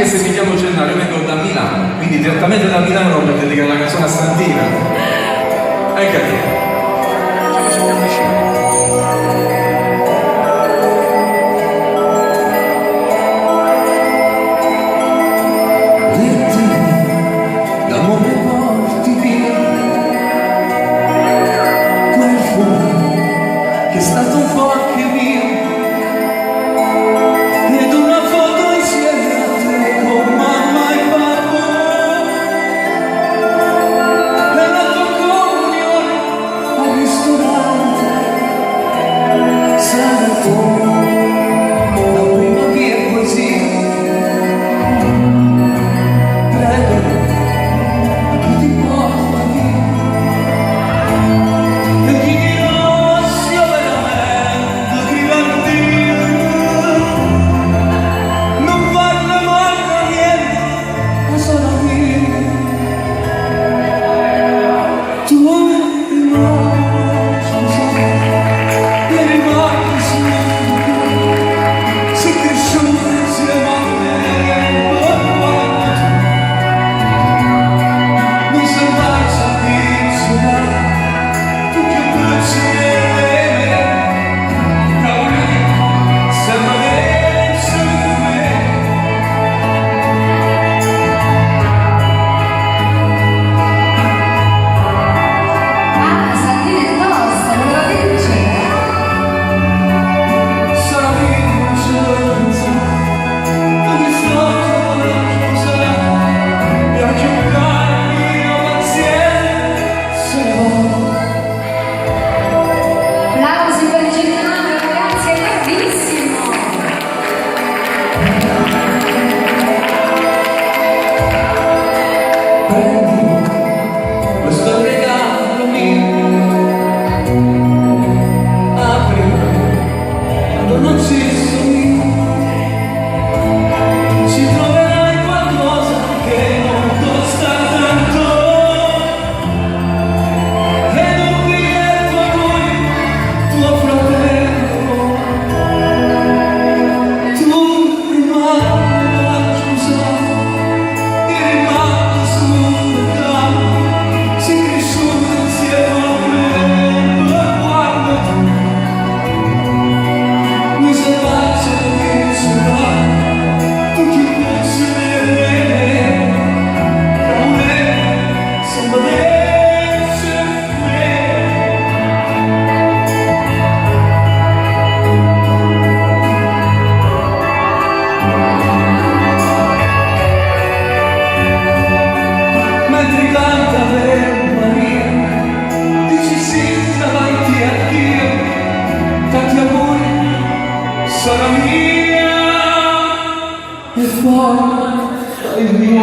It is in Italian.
anche se mi chiamo Gennaro, io vengo da Milano, quindi direttamente da Milano per dedicare la canzone a Santina. Eccati. Che è stato un po' anche mio, ed una foto insieme a te con mamma e papà, e la tua comunione al ristorante, sarà tu la prima mia poesia, prego chi ti porta via, e chi questo regalo mio, apri quando non ci sono, ci troverai qualcosa che non costa tanto, ed un biglietto a lui, tuo fratello, tu rimani a Giuseppe. Sarà mia e poi il mio